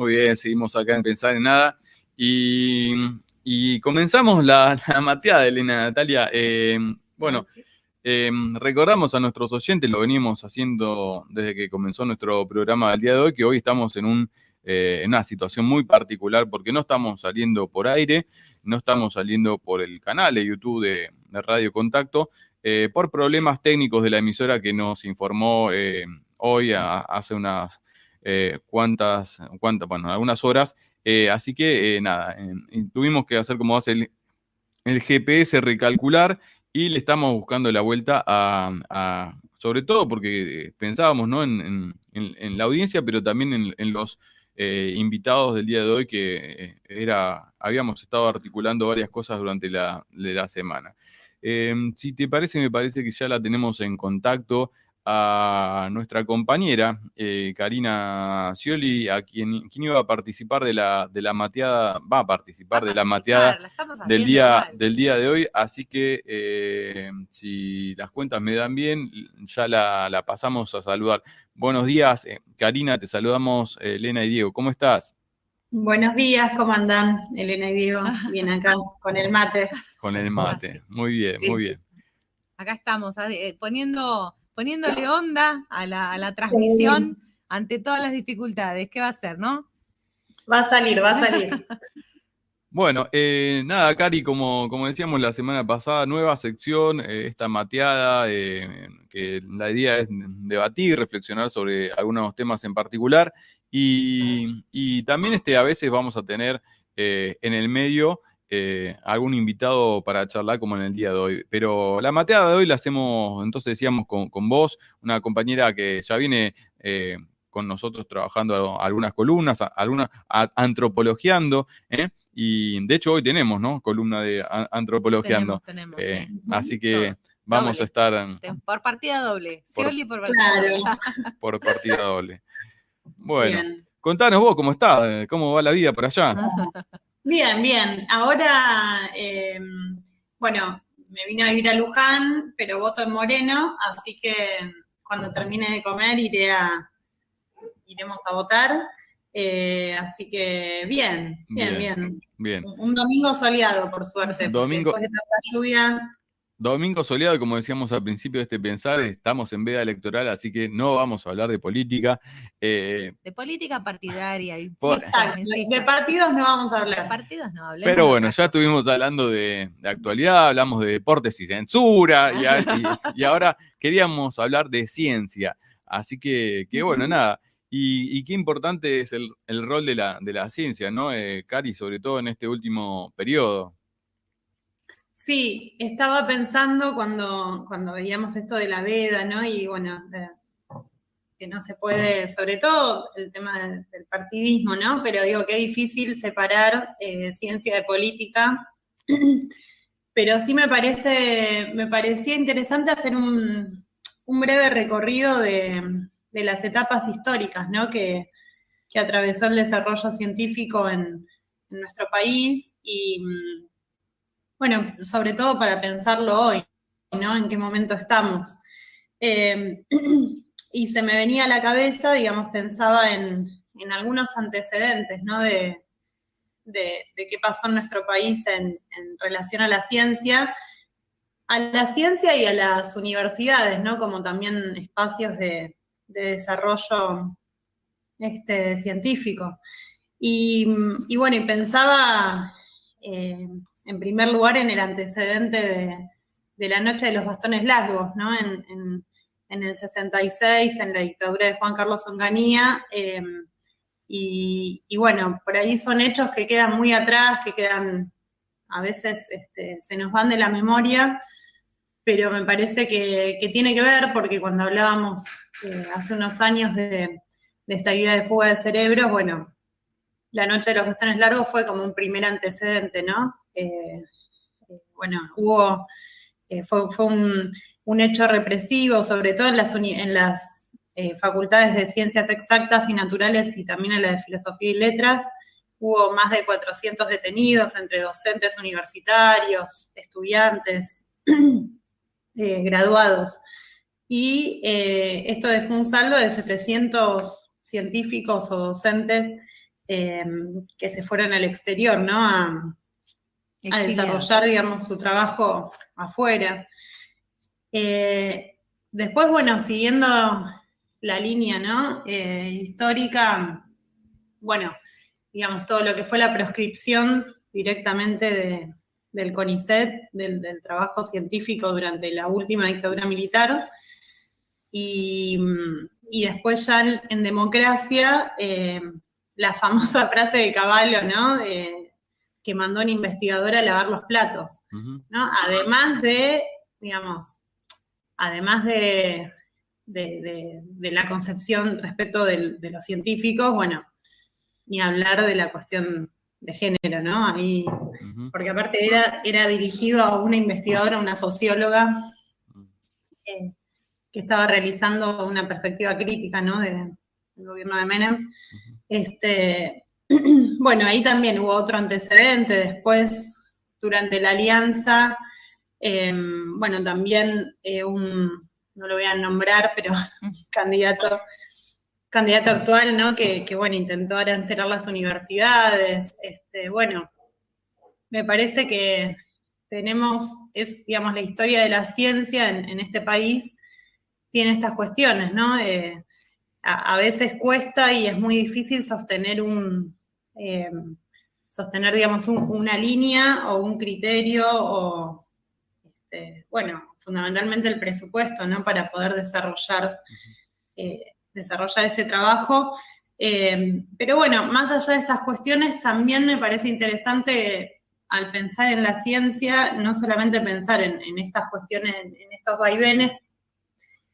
Muy bien, seguimos acá en Pensar en Nada. Y comenzamos la mateada, Elena Natalia. Bueno, recordamos a nuestros oyentes, lo venimos haciendo desde que comenzó nuestro programa del día de hoy, que hoy estamos en una situación muy particular porque no estamos saliendo por aire, no estamos saliendo por el canal de YouTube de Radio Contacto, por problemas técnicos de la emisora que nos informó hoy, hace unas algunas horas. Así que nada, tuvimos que hacer como hace el GPS, recalcular, y le estamos buscando la vuelta sobre todo porque pensábamos, ¿no?, en la audiencia, pero también en los invitados del día de hoy, que habíamos estado articulando varias cosas durante la semana. Si te parece, me parece que ya la tenemos en contacto a nuestra compañera Karina Scioli, quien iba a participar de la mateada, va a participar de la mateada del día de hoy, así que si las cuentas me dan bien, ya la pasamos a saludar. Buenos días, Karina, te saludamos Elena y Diego, ¿cómo estás? Buenos días, ¿cómo andan Elena y Diego? Bien acá, con el mate. Con el mate, muy bien, muy bien. Acá estamos, poniéndole onda a la transmisión ante todas las dificultades. ¿Qué va a ser, no? Va a salir. Bueno, nada, Cari, como decíamos la semana pasada, nueva sección, esta mateada, que la idea es debatir, reflexionar sobre algunos temas en particular, y también a veces vamos a tener en el medio algún invitado para charlar, como en el día de hoy. Pero la mateada de hoy la hacemos, entonces decíamos, con vos, una compañera que ya viene con nosotros trabajando algunas columnas, antropologiando, y de hecho hoy tenemos, ¿no?, columna de antropologiando. Tenemos, sí. Sí. Así que Todo. vamos Doble. a estar... Por partida doble. Scioli por partida Claro. doble. Por partida doble. Bueno, Bien. Contanos vos cómo estás, cómo va la vida por allá. Bien. Ahora, bueno, me vine a vivir a Luján, pero voto en Moreno, así que cuando termine de comer iremos a votar. Así que bien. Un domingo soleado, por suerte, porque después de tanta lluvia... Domingo soleado, como decíamos al principio de este pensar, estamos en veda electoral, así que no vamos a hablar de política. De política partidaria. Exacto, de partidos no vamos a hablar. De partidos no hablemos. Pero bueno, ya estuvimos hablando de actualidad, hablamos de deportes y censura, y ahora queríamos hablar de ciencia. Así que bueno, nada. Y qué importante es el rol de la ciencia, ¿no, Cari? Sobre todo en este último periodo. Sí, estaba pensando cuando veíamos esto de la veda, ¿no? Y bueno, que no se puede, sobre todo el tema del partidismo, ¿no? Pero digo, qué difícil separar ciencia de política. Pero sí me parecía interesante hacer un breve recorrido de las etapas históricas, ¿no?, que atravesó el desarrollo científico en nuestro país, y bueno, sobre todo para pensarlo hoy, ¿no?, en qué momento estamos. Y se me venía a la cabeza, digamos, pensaba en algunos antecedentes, ¿no?, de qué pasó en nuestro país en relación a la ciencia y a las universidades, ¿no?, como también espacios de desarrollo científico. Y bueno, y pensaba en primer lugar en el antecedente de la Noche de los Bastones Largos, ¿no?, en el 66, en la dictadura de Juan Carlos Onganía, y bueno, por ahí son hechos que quedan muy atrás, que quedan, a veces se nos van de la memoria, pero me parece que tiene que ver, porque cuando hablábamos hace unos años de esta idea de fuga de cerebros, bueno, la Noche de los Bastones Largos fue como un primer antecedente, ¿no? Bueno, fue un hecho represivo, sobre todo en las facultades de ciencias exactas y naturales, y también en la de filosofía y letras. Hubo más de 400 detenidos entre docentes universitarios, estudiantes, graduados. Y esto dejó un saldo de 700 científicos o docentes que se fueron al exterior, ¿no? A desarrollar, digamos, su trabajo afuera. Después, bueno, siguiendo la línea, ¿no? Histórica, bueno, digamos, todo lo que fue la proscripción directamente del CONICET, del trabajo científico durante la última dictadura militar, y después ya en democracia, la famosa frase de Cavallo, ¿no? Que mandó una investigadora a lavar los platos, ¿no? Además de, digamos, de la concepción respecto de los científicos, bueno, ni hablar de la cuestión de género, ¿no? Ahí, porque aparte era dirigido a una investigadora, una socióloga, que estaba realizando una perspectiva crítica, ¿no? Del gobierno de Menem. Bueno, ahí también hubo otro antecedente. Después, durante la alianza, bueno, también no lo voy a nombrar, pero candidato actual, ¿no? Que bueno, intentó arancelar las universidades. Bueno, me parece que digamos, la historia de la ciencia en este país tiene estas cuestiones, ¿no? A veces cuesta y es muy difícil sostener digamos, una línea o un criterio o, bueno, fundamentalmente el presupuesto, ¿no? Para poder desarrollar este trabajo. Pero bueno, más allá de estas cuestiones, también me parece interesante al pensar en la ciencia, no solamente pensar en estas cuestiones, en estos vaivenes,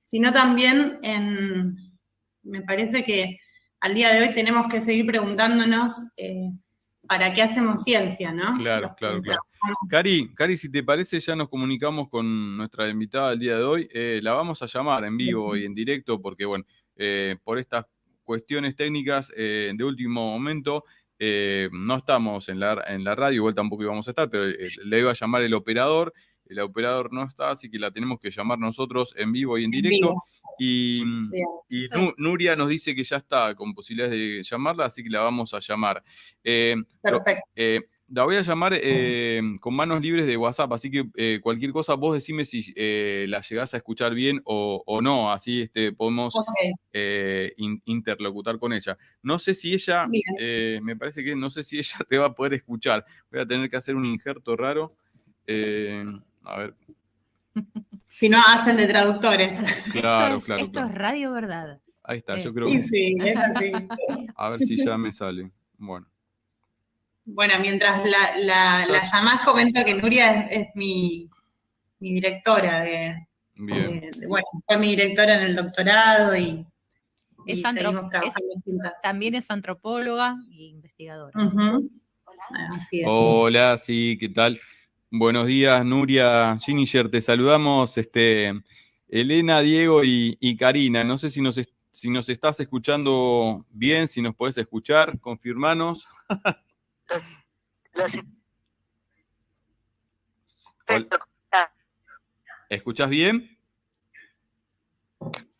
sino también me parece que al día de hoy tenemos que seguir preguntándonos ¿para qué hacemos ciencia, no? Claro. Cari, si te parece, ya nos comunicamos con nuestra invitada del día de hoy. La vamos a llamar en vivo y en directo porque, bueno, por estas cuestiones técnicas de último momento, no estamos en la radio, igual tampoco íbamos a estar, pero le iba a llamar el operador no está, así que la tenemos que llamar nosotros en vivo y en directo. Y Nuria nos dice que ya está con posibilidades de llamarla, así que la vamos a llamar. Perfecto. La voy a llamar con manos libres de WhatsApp, así que cualquier cosa vos decime si la llegás a escuchar bien o no, así podemos interlocutar con ella. No sé si ella, me parece que no sé si ella te va a poder escuchar. Voy a tener que hacer un injerto raro. A ver. Si no, hacen de traductores. Claro. Esto es radio, ¿verdad? Ahí está, yo creo que... Sí, es así. A ver si ya me sale. Bueno. Bueno, mientras la llamás, comento que Nuria es mi directora Bien. bueno, fue mi directora en el doctorado y seguimos trabajando juntas. También es antropóloga y investigadora. Hola. Así es. Hola, sí, ¿qué tal? Buenos días, Nuria Giniger, te saludamos, Elena, Diego y Karina. No sé si nos estás escuchando bien, si nos podés escuchar, confirmanos. ¿Escuchás bien?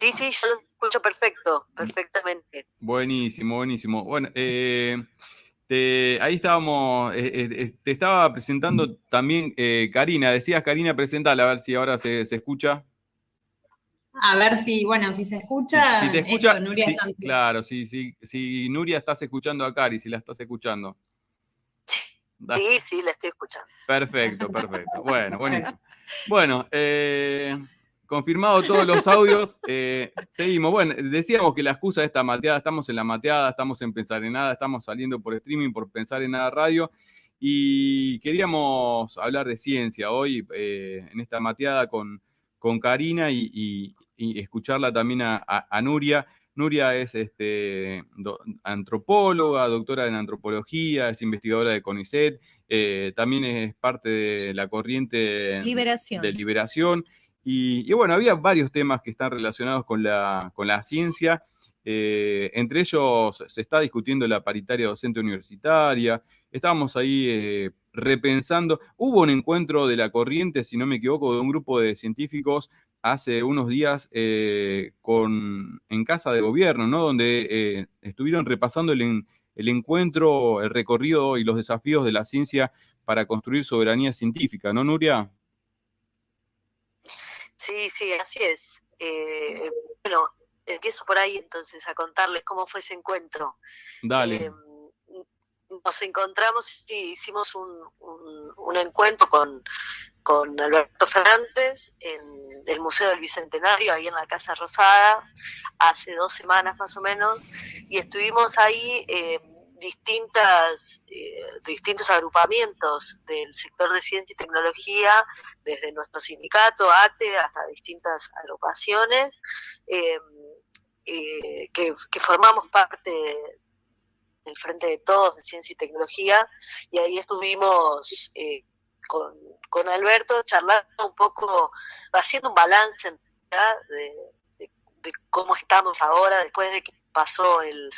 Sí, yo lo escucho perfectamente. Buenísimo. Bueno, ahí estábamos, te estaba presentando también Karina. Decías, Karina, presentala, a ver si ahora se escucha. A ver si se escucha. Si te escucha, Nuria sí, claro, si Nuria estás escuchando a Cari, si la estás escuchando. Sí, la estoy escuchando. Perfecto. Bueno, buenísimo. Bueno, confirmado todos los audios, seguimos. Bueno, decíamos que la excusa de esta mateada, estamos en la mateada, estamos en Pensar en Nada, estamos saliendo por streaming, por Pensar en Nada Radio, y queríamos hablar de ciencia hoy, en esta mateada con Karina y escucharla también a Nuria. Nuria es antropóloga, doctora en antropología, es investigadora de CONICET, también es parte de la corriente de Liberación. Y bueno, había varios temas que están relacionados con la ciencia. Entre ellos se está discutiendo la paritaria docente universitaria. Estábamos ahí repensando. Hubo un encuentro de la corriente, si no me equivoco, de un grupo de científicos hace unos días en Casa de Gobierno, ¿no? Donde estuvieron repasando el el encuentro, el recorrido y los desafíos de la ciencia para construir soberanía científica, ¿no, Nuria? Sí, sí, así es. Bueno, empiezo por ahí entonces a contarles cómo fue ese encuentro. Dale. Nos encontramos y hicimos un encuentro con Alberto Fernández en el Museo del Bicentenario, ahí en la Casa Rosada, hace 2 semanas más o menos, y estuvimos ahí distintos agrupamientos del sector de ciencia y tecnología, desde nuestro sindicato, ATE, hasta distintas agrupaciones, que formamos parte del Frente de Todos de Ciencia y Tecnología, y ahí estuvimos con Alberto charlando un poco, haciendo un balance de cómo estamos ahora, después de que pasó el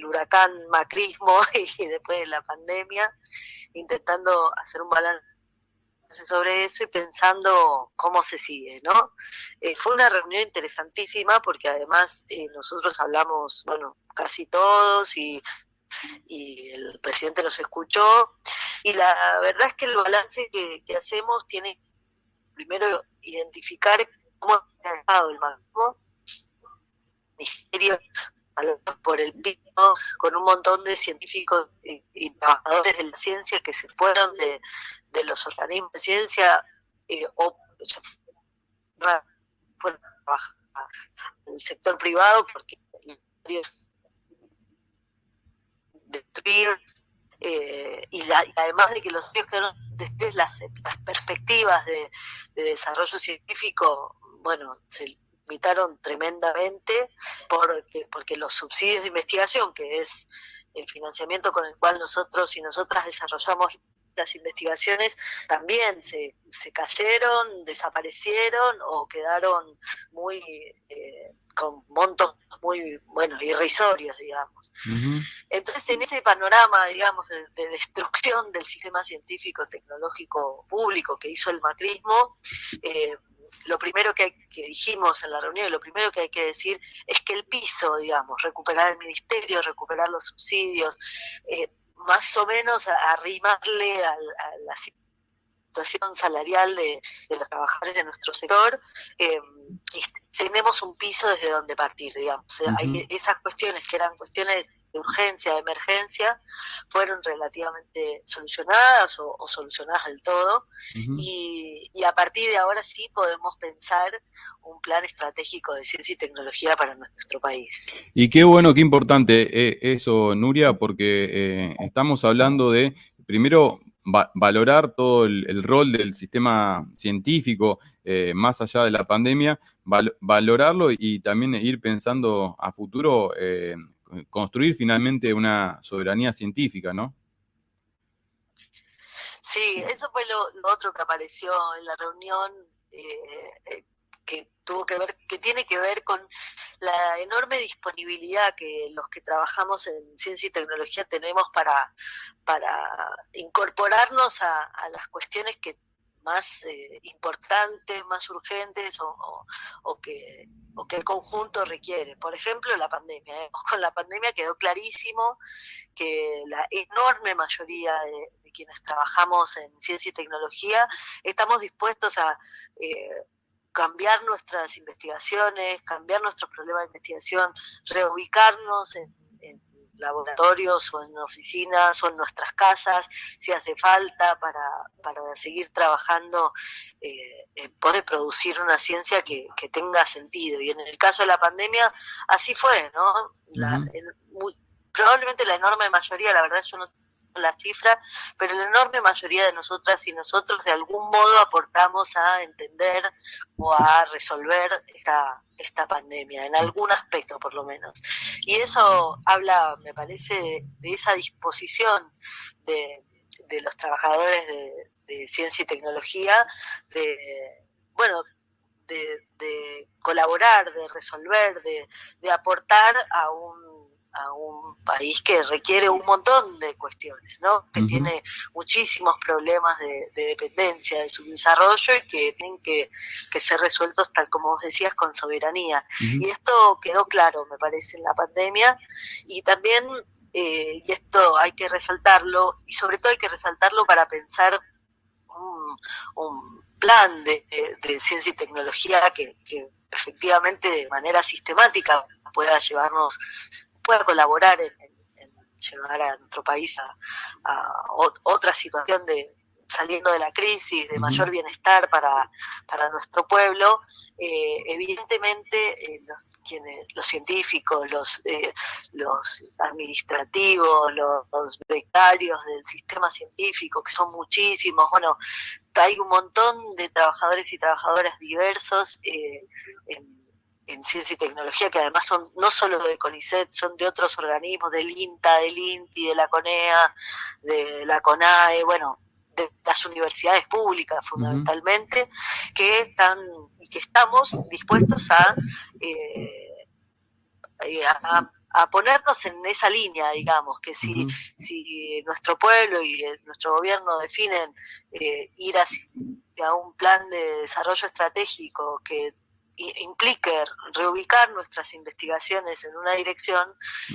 huracán macrismo y después de la pandemia, intentando hacer un balance sobre eso y pensando cómo se sigue, ¿no? Fue una reunión interesantísima porque además nosotros hablamos, bueno, casi todos y el presidente nos escuchó, y la verdad es que el balance que hacemos tiene primero identificar cómo ha estado el ministerio por el pico, con un montón de científicos y trabajadores de la ciencia que se fueron de los organismos de ciencia o fueron a trabajar en el sector privado porque destruir, y además de que los estudios quedaron destruidos, las perspectivas de desarrollo científico, bueno, se limitaron tremendamente porque los subsidios de investigación, que es el financiamiento con el cual nosotros y nosotras desarrollamos las investigaciones, también se cayeron, desaparecieron o quedaron muy con montos muy, bueno, irrisorios, digamos. Uh-huh. Entonces, en ese panorama, digamos, de destrucción del sistema científico tecnológico público que hizo el macrismo, lo primero que dijimos en la reunión, lo primero que hay que decir es que el piso, digamos, recuperar el ministerio, recuperar los subsidios, más o menos arrimarle a la situación salarial de los trabajadores de nuestro sector, tenemos un piso desde donde partir, digamos. Uh-huh. Hay esas cuestiones que eran cuestiones de urgencia, de emergencia, fueron relativamente solucionadas o solucionadas del todo, uh-huh. y a partir de ahora sí podemos pensar un plan estratégico de ciencia y tecnología para nuestro país. Y qué bueno, qué importante eso, Nuria, porque estamos hablando de, primero, valorar todo el rol del sistema científico más allá de la pandemia, valorarlo y también ir pensando a futuro, construir finalmente una soberanía científica, ¿no? Sí, eso fue lo otro que apareció en la reunión, que tiene que ver con la enorme disponibilidad que los que trabajamos en ciencia y tecnología tenemos para incorporarnos a las cuestiones que más importantes, más urgentes o que el conjunto requiere. Por ejemplo, la pandemia. Con la pandemia quedó clarísimo que la enorme mayoría de quienes trabajamos en ciencia y tecnología estamos dispuestos a cambiar nuestras investigaciones, cambiar nuestros problemas de investigación, reubicarnos en laboratorios o en oficinas o en nuestras casas, si hace falta, para seguir trabajando en poder producir una ciencia que tenga sentido. Y en el caso de la pandemia, así fue, ¿no? Probablemente la enorme mayoría, la verdad yo no tengo la cifra, pero la enorme mayoría de nosotras y nosotros de algún modo aportamos a entender o a resolver esta pandemia, en algún aspecto por lo menos. Y eso habla, me parece, de esa disposición de los trabajadores de ciencia y tecnología, de colaborar, de resolver, de aportar a un a un país que requiere un montón de cuestiones, ¿no? Que tiene muchísimos problemas de dependencia de su desarrollo y que tienen que ser resueltos, tal como vos decías, con soberanía. Y esto quedó claro, me parece, en la pandemia, y también, y esto hay que resaltarlo, y sobre todo hay que resaltarlo para pensar un plan de ciencia y tecnología que efectivamente de manera sistemática pueda colaborar en llevar a nuestro país a otra situación de saliendo de la crisis, de mayor bienestar para nuestro pueblo. Evidentemente los científicos, los administrativos, los becarios del sistema científico, que son muchísimos, bueno, hay un montón de trabajadores y trabajadoras diversos en ciencia y tecnología, que además son no solo de CONICET, son de otros organismos, del INTA, del INTI, de la CONEA, de la CONAE, bueno, de las universidades públicas fundamentalmente, que estamos dispuestos a ponernos en esa línea, digamos, que si nuestro pueblo y nuestro gobierno definen ir hacia un plan de desarrollo estratégico que implique reubicar nuestras investigaciones en una dirección,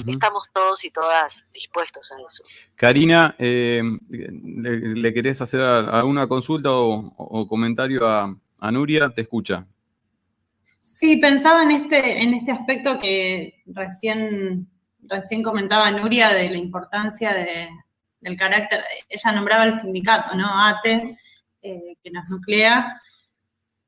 estamos todos y todas dispuestos a eso. Karina, ¿le querés hacer alguna consulta o comentario a Nuria? Te escucha. Sí, pensaba en este aspecto que recién comentaba Nuria, de la importancia del carácter. Ella nombraba el sindicato, ¿no? ATE, que nos nuclea.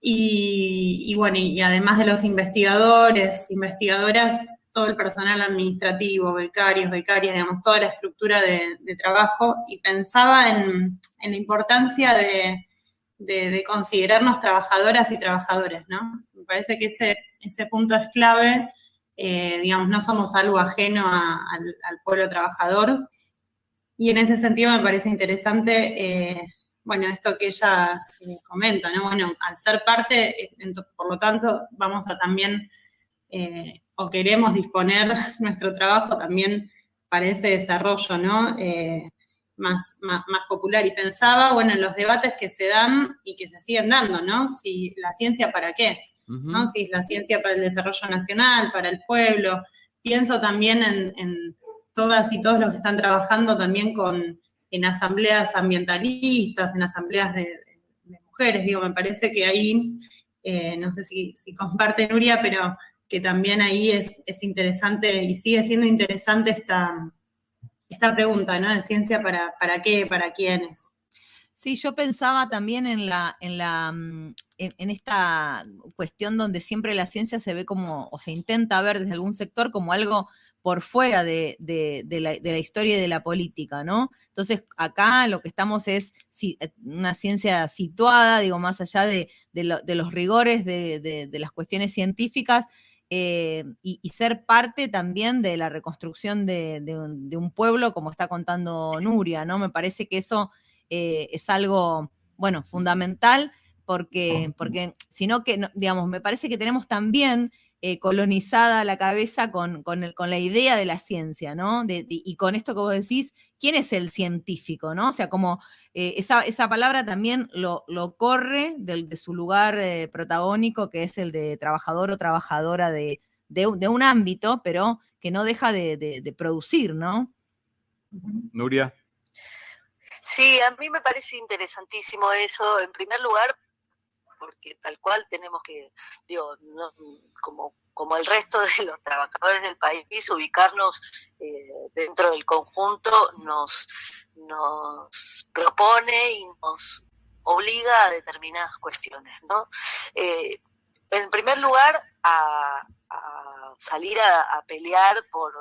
Y bueno, y además de los investigadores, investigadoras, todo el personal administrativo, becarios, becarias, digamos, toda la estructura de trabajo, y pensaba en la importancia de considerarnos trabajadoras y trabajadores, ¿no? Me parece que ese punto es clave, digamos, no somos algo ajeno al pueblo trabajador, y en ese sentido me parece interesante, bueno, esto que ella comenta, ¿no? Bueno, al ser parte, por lo tanto, vamos a también, o queremos disponer nuestro trabajo también para ese desarrollo, ¿no? Más popular. Y pensaba, bueno, en los debates que se dan y que se siguen dando, ¿no? Si la ciencia para qué, ¿no? Si es la ciencia para el desarrollo nacional, para el pueblo. Pienso también en todas y todos los que están trabajando también en asambleas ambientalistas, en asambleas de mujeres, digo, me parece que ahí, no sé si comparte Nuria, pero que también ahí es interesante y sigue siendo interesante esta pregunta, ¿no? De ciencia para qué, para quiénes. Sí, yo pensaba también en esta cuestión donde siempre la ciencia se ve como, o se intenta ver desde algún sector como algo por fuera de la historia y de la política, ¿no? Entonces, acá lo que estamos es una ciencia situada, digo, más allá de los rigores de las cuestiones científicas, y ser parte también de la reconstrucción de un pueblo, como está contando Nuria, ¿no? Me parece que eso es algo, bueno, fundamental, porque sino que, digamos, me parece que tenemos también colonizada la cabeza con la idea de la ciencia, ¿no? Y con esto que vos decís, ¿quién es el científico, no? O sea, como esa palabra también lo corre de su lugar protagónico, que es el de trabajador o trabajadora de un ámbito, pero que no deja de producir, ¿no? Nuria. Sí, a mí me parece interesantísimo eso, en primer lugar, porque tal cual tenemos que, digo, no, como el resto de los trabajadores del país, ubicarnos dentro del conjunto nos propone y nos obliga a determinadas cuestiones, ¿no? En primer lugar, a salir a pelear por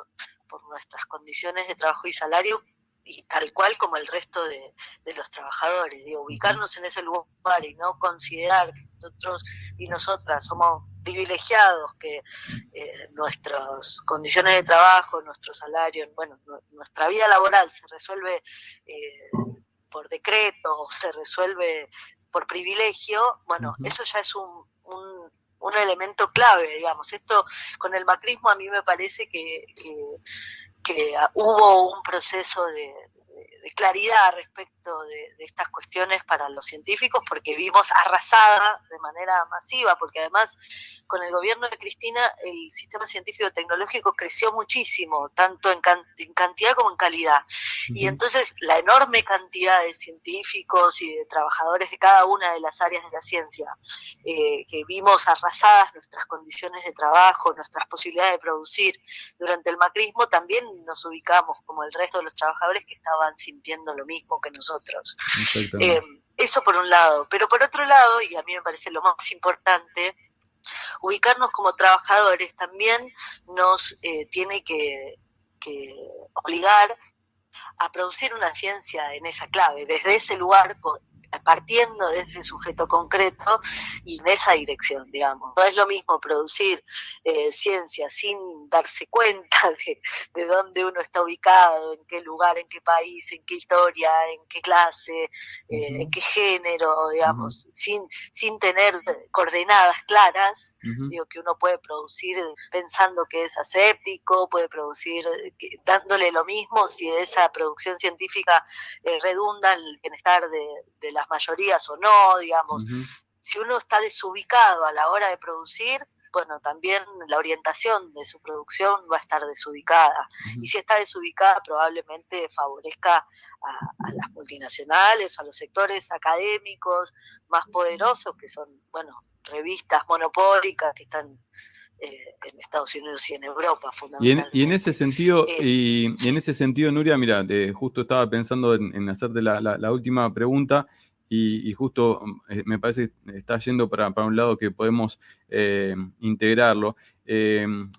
nuestras condiciones de trabajo y salario, y tal cual como el resto de los trabajadores, digo, ubicarnos en ese lugar y no considerar que nosotros y nosotras somos privilegiados, que nuestras condiciones de trabajo, nuestro salario, bueno, nuestra vida laboral se resuelve por decreto o se resuelve por privilegio, bueno, eso ya es un elemento clave, digamos. Esto con el macrismo a mí me parece que hubo un proceso de claridad respecto de estas cuestiones para los científicos, porque vimos arrasada de manera masiva, porque además con el gobierno de Cristina el sistema científico-tecnológico creció muchísimo, tanto en cantidad como en calidad. Y entonces la enorme cantidad de científicos y de trabajadores de cada una de las áreas de la ciencia, que vimos arrasadas nuestras condiciones de trabajo, nuestras posibilidades de producir durante el macrismo, también nos ubicamos como el resto de los trabajadores que estaban sintiendo lo mismo que nosotros. Eso por un lado, pero por otro lado, y a mí me parece lo más importante, ubicarnos como trabajadores también nos tiene que obligar a producir una ciencia en esa clave, desde ese lugar, partiendo de ese sujeto concreto y en esa dirección, digamos. No es lo mismo producir ciencia sin darse cuenta de dónde uno está ubicado, en qué lugar, en qué país, en qué historia, en qué clase, en qué género, digamos, sin tener coordenadas claras. Digo, que uno puede producir pensando que es aséptico, puede producir dándole lo mismo si esa producción científica redunda en el bienestar de las mayorías o no, digamos. Si uno está desubicado a la hora de producir, bueno, también la orientación de su producción va a estar desubicada. Y si está desubicada, probablemente favorezca a las multinacionales o a los sectores académicos más poderosos, que son, bueno, revistas monopólicas que están en Estados Unidos y en Europa, fundamentalmente. Y en ese sentido, Nuria, mira, justo estaba pensando en hacerte la última pregunta y justo me parece que está yendo para un lado que podemos integrarlo,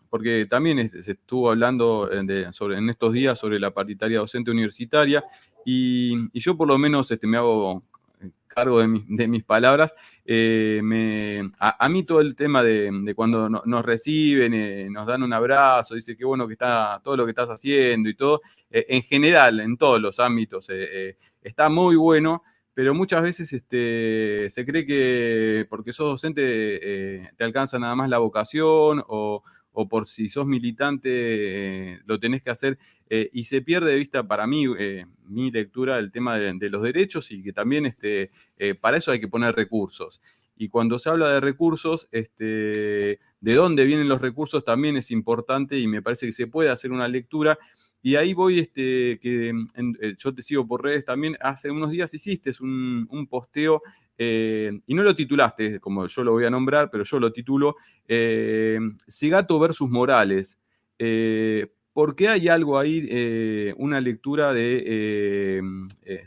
porque también se estuvo hablando en estos días sobre la paritaria docente universitaria y yo por lo menos me hago cargo de mis palabras. A mí todo el tema de cuando nos reciben, nos dan un abrazo, dice qué bueno que está todo lo que estás haciendo y todo, en general, en todos los ámbitos, está muy bueno, pero muchas veces se cree que porque sos docente te alcanza nada más la vocación o por si sos militante lo tenés que hacer, y se pierde de vista para mí, mi lectura, el tema de los derechos y que también para eso hay que poner recursos. Y cuando se habla de recursos, de dónde vienen los recursos también es importante y me parece que se puede hacer una lectura. Y ahí voy, yo te sigo por redes también, hace unos días hiciste un posteo, y no lo titulaste como yo lo voy a nombrar, pero yo lo titulo, Segato versus Morales. Porque hay algo ahí, una lectura de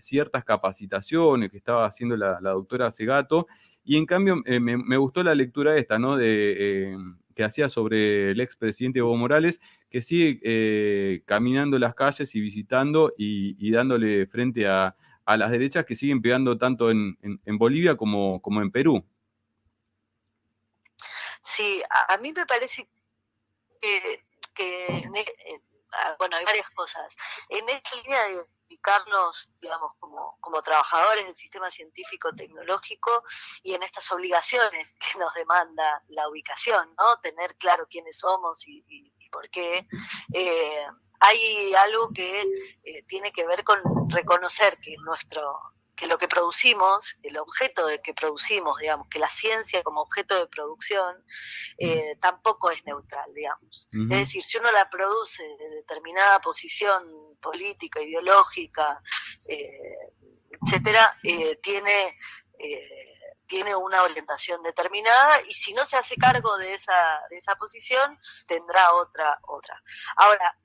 ciertas capacitaciones que estaba haciendo la doctora Segato, y en cambio me gustó la lectura esta, ¿no? Que hacía sobre el expresidente Evo Morales, que sigue caminando las calles y visitando y dándole frente a las derechas que siguen pegando tanto en Bolivia como en Perú. Sí, a mí me parece que bueno, hay varias cosas. En esta línea de ubicarnos, digamos, como trabajadores del sistema científico-tecnológico y en estas obligaciones que nos demanda la ubicación, ¿no? Tener claro quiénes somos y por qué. Hay algo que tiene que ver con reconocer que lo que producimos, el objeto de que producimos, digamos, que la ciencia como objeto de producción tampoco es neutral, digamos. Es decir, si uno la produce de determinada posición política, ideológica, etcétera, tiene una orientación determinada y si no se hace cargo de esa posición, tendrá otra. Ahora,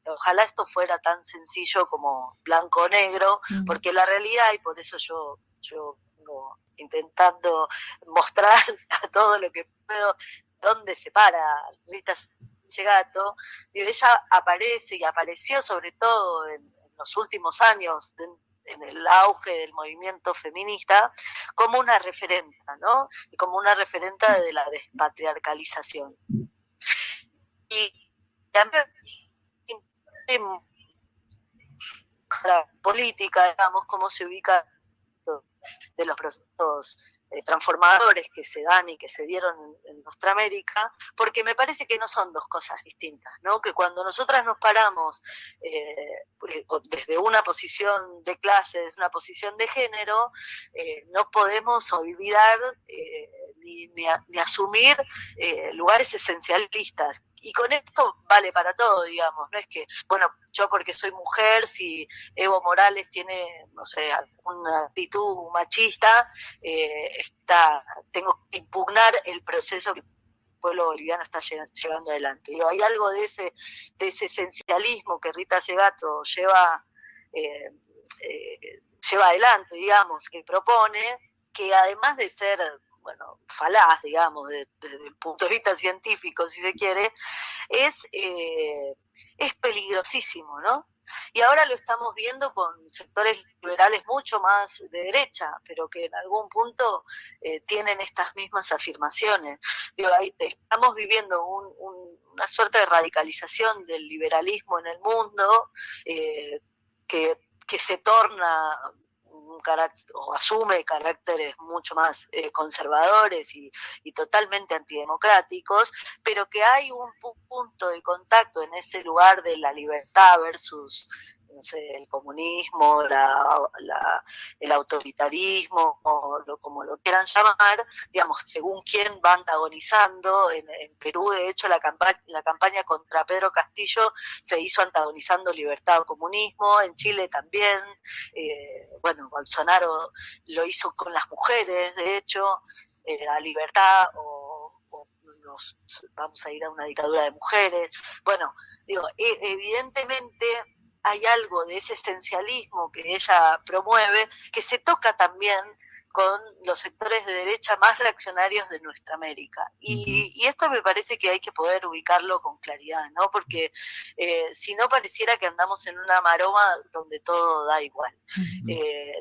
ojalá esto fuera tan sencillo como blanco o negro, porque la realidad, y por eso yo vengo intentando mostrar a todo lo que puedo dónde se para Rita Segato, ella aparece y apareció sobre todo en los últimos años en el auge del movimiento feminista, como una referenta, ¿no? Y como una referenta de la despatriarcalización. Y también la política, digamos, cómo se ubica de los procesos transformadores que se dan y que se dieron en nuestra América, porque me parece que no son dos cosas distintas, ¿no? Que cuando nosotras nos paramos desde una posición de clase, desde una posición de género, no podemos olvidar ni asumir lugares esencialistas. Y con esto vale para todo, digamos, no es que, bueno, yo porque soy mujer, si Evo Morales tiene, no sé, alguna actitud machista, tengo que impugnar el proceso que el pueblo boliviano está llevando adelante. Digo, hay algo de ese esencialismo que Rita Segato lleva adelante, digamos, que propone, que además de ser, bueno, falaz, digamos, desde el punto de vista científico, si se quiere, es peligrosísimo, ¿no? Y ahora lo estamos viendo con sectores liberales mucho más de derecha, pero que en algún punto tienen estas mismas afirmaciones. Digo, estamos viviendo una suerte de radicalización del liberalismo en el mundo que se torna o asume caracteres mucho más conservadores y totalmente antidemocráticos, pero que hay un punto de contacto en ese lugar de la libertad versus, no sé, el comunismo, el autoritarismo, como lo quieran llamar, digamos, según quién va antagonizando. En Perú, de hecho, la campaña contra Pedro Castillo se hizo antagonizando libertad o comunismo, en Chile también, bueno, Bolsonaro lo hizo con las mujeres, de hecho, a libertad o vamos a ir a una dictadura de mujeres. Bueno, digo, evidentemente hay algo de ese esencialismo que ella promueve que se toca también con los sectores de derecha más reaccionarios de nuestra América. Y esto me parece que hay que poder ubicarlo con claridad, ¿no? Porque si no, pareciera que andamos en una maroma donde todo da igual.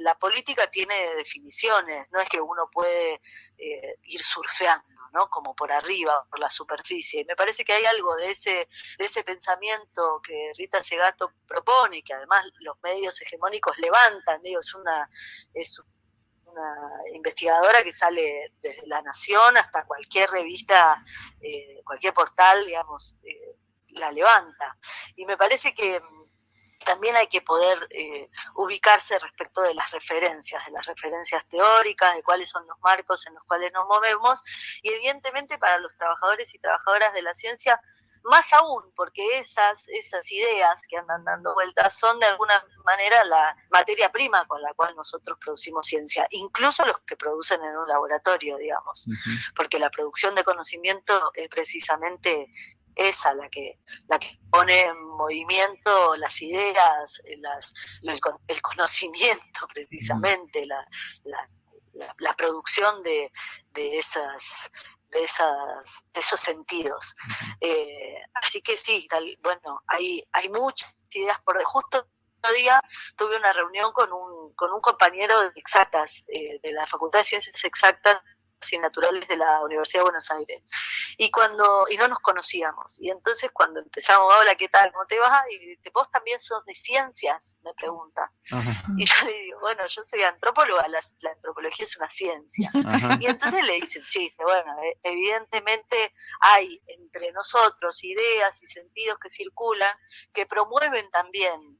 La política tiene definiciones, no es que uno puede ir surfeando, ¿no? Como por arriba, por la superficie. Y me parece que hay algo de ese pensamiento que Rita Segato propone, que además los medios hegemónicos levantan, digo, es una investigadora que sale desde La Nación hasta cualquier revista, cualquier portal, digamos, la levanta. Y me parece que también hay que poder ubicarse respecto de las referencias teóricas, de cuáles son los marcos en los cuales nos movemos, y evidentemente para los trabajadores y trabajadoras de la ciencia, más aún, porque esas ideas que andan dando vueltas son de alguna manera la materia prima con la cual nosotros producimos ciencia, incluso los que producen en un laboratorio, digamos, porque la producción de conocimiento es precisamente esa la que pone en movimiento las ideas, el conocimiento precisamente, la producción de esos sentidos. Así que sí, bueno, hay muchas ideas justo otro día tuve una reunión con un compañero de exactas, de la Facultad de Ciencias Exactas y Naturales de la Universidad de Buenos Aires, y no nos conocíamos, y entonces cuando empezamos, hola, ¿qué tal? ¿Cómo te vas? Y vos también sos de ciencias, me pregunta. Ajá. Y yo le digo, bueno, yo soy antropóloga, la antropología es una ciencia. Ajá. Y entonces le dice un chiste, bueno, evidentemente hay entre nosotros ideas y sentidos que circulan que promueven también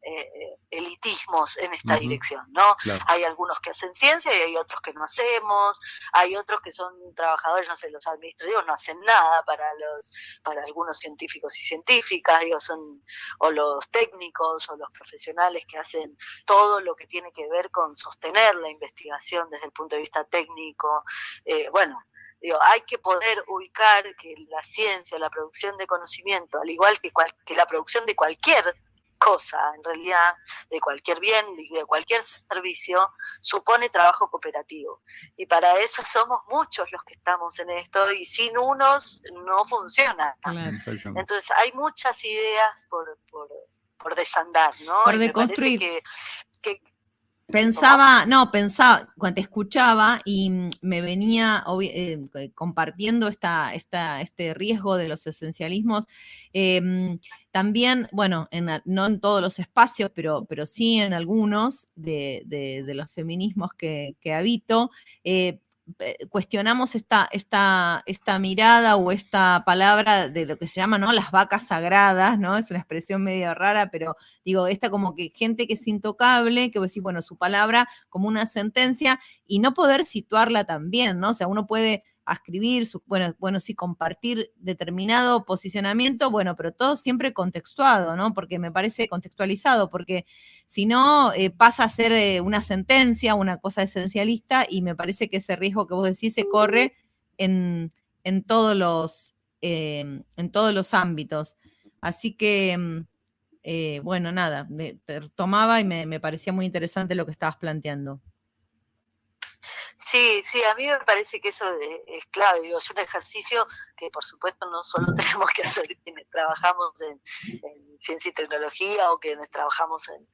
elitismos en esta dirección, ¿no? Claro. Hay algunos que hacen ciencia y hay otros que no hacemos, hay otros que son trabajadores, no sé, los administrativos no hacen nada para algunos científicos y científicas, digo, o los técnicos o los profesionales que hacen todo lo que tiene que ver con sostener la investigación desde el punto de vista técnico. Bueno, digo, hay que poder ubicar que la ciencia, la producción de conocimiento, al igual que la producción de cualquier cosa, en realidad, de cualquier bien, de cualquier servicio, supone trabajo cooperativo. Y para eso somos muchos los que estamos en esto, y sin unos no funciona. Claro. Entonces hay muchas ideas por desandar, ¿no? Por deconstruir. Me parece que Pensaba, cuando te escuchaba y me venía compartiendo este riesgo de los esencialismos, también, bueno, no en todos los espacios, pero sí en algunos de los feminismos que habito, cuestionamos esta mirada o esta palabra de lo que se llama, ¿no?, las vacas sagradas, ¿no? Es una expresión medio rara, pero digo, esta como que gente que es intocable, que vos decís, bueno, su palabra como una sentencia, y no poder situarla también, ¿no? O sea, uno puede escribir, bueno, sí, compartir determinado posicionamiento, bueno, pero todo siempre contextuado, ¿no? Porque me parece contextualizado, porque si no, pasa a ser una sentencia, una cosa esencialista, y me parece que ese riesgo que vos decís se corre en todos los ámbitos. Así que, bueno, nada, te tomaba y me parecía muy interesante lo que estabas planteando. Sí, sí, a mí me parece que eso es clave, digo, es un ejercicio que por supuesto no solo tenemos que hacer quienes trabajamos en ciencia y tecnología o quienes trabajamos en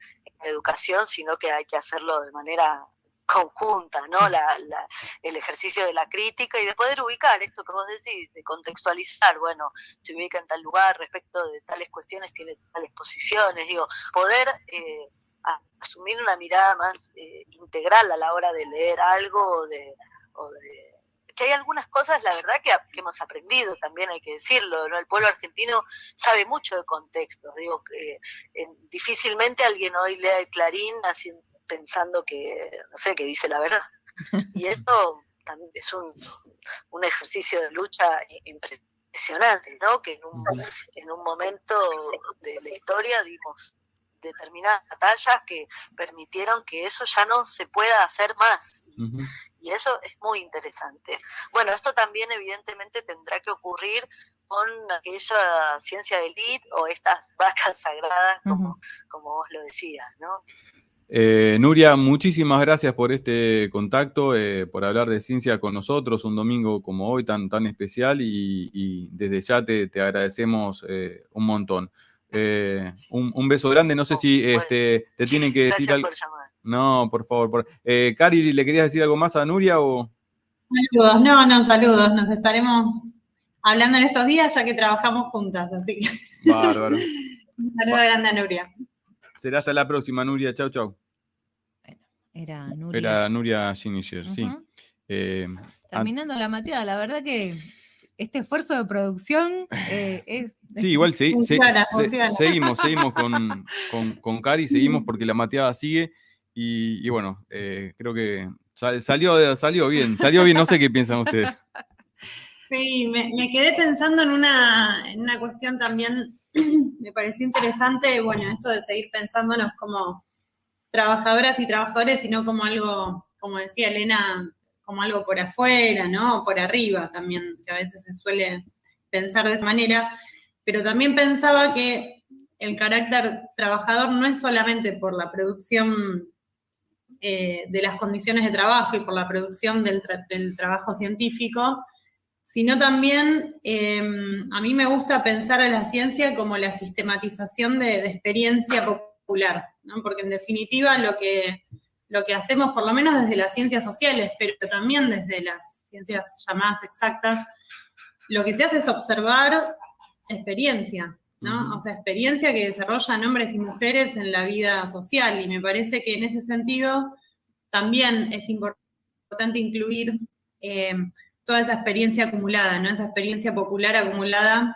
educación, sino que hay que hacerlo de manera conjunta, ¿no? El ejercicio de la crítica y de poder ubicar esto que vos decís, de contextualizar, bueno, se ubica en tal lugar, respecto de tales cuestiones tiene tales posiciones, digo, poder asumir una mirada más integral a la hora de leer algo o de que hay algunas cosas, la verdad, que hemos aprendido, también hay que decirlo, ¿no? El pueblo argentino sabe mucho de contextos, digo, que difícilmente alguien hoy lea el Clarín pensando que, no sé, que dice la verdad. Y esto también es un ejercicio de lucha impresionante, ¿no? Que en un momento de la historia dimos determinadas batallas que permitieron que eso ya no se pueda hacer más. Y eso es muy interesante. Bueno, esto también evidentemente tendrá que ocurrir con aquella ciencia de élite o estas vacas sagradas, como vos lo decías, ¿no? Nuria, muchísimas gracias por este contacto, por hablar de ciencia con nosotros un domingo como hoy tan especial, y desde ya te agradecemos un montón. Un beso grande, no sé si te tienen que decir algo. Gracias por llamar. No, por favor. Cari, ¿le querías decir algo más a Nuria o...? Saludos, no, saludos. Nos estaremos hablando en estos días ya que trabajamos juntas, así que... Bárbaro. Un saludo grande a Nuria. Será hasta la próxima, Nuria. Chau, chau. Bueno, era Nuria Schiniger, sí. Terminando la mateada, la verdad que este esfuerzo de producción es... Sí, igual funciona. Seguimos con Cari, seguimos porque la mateada sigue y bueno, creo que salió bien, no sé qué piensan ustedes. Sí, me quedé pensando en una cuestión también, me pareció interesante, bueno, esto de seguir pensándonos como trabajadoras y trabajadores, sino como algo, como decía Elena, como algo por afuera, ¿no? Por arriba también, que a veces se suele pensar de esa manera, pero también pensaba que el carácter trabajador no es solamente por la producción de las condiciones de trabajo y por la producción del trabajo científico, sino también a mí me gusta pensar a la ciencia como la sistematización de experiencia popular, ¿no? Porque en definitiva lo que hacemos, por lo menos desde las ciencias sociales, pero también desde las ciencias llamadas exactas, lo que se hace es observar experiencia, ¿no? O sea, experiencia que desarrollan hombres y mujeres en la vida social, y me parece que en ese sentido también es importante incluir toda esa experiencia acumulada, ¿no? Esa experiencia popular acumulada,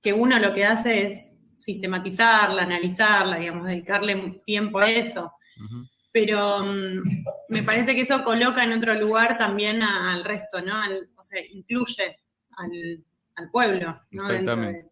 que uno lo que hace es sistematizarla, analizarla, digamos, dedicarle tiempo a eso. Pero me parece que eso coloca en otro lugar también al resto, ¿no? O sea, incluye al pueblo, ¿no? Exactamente.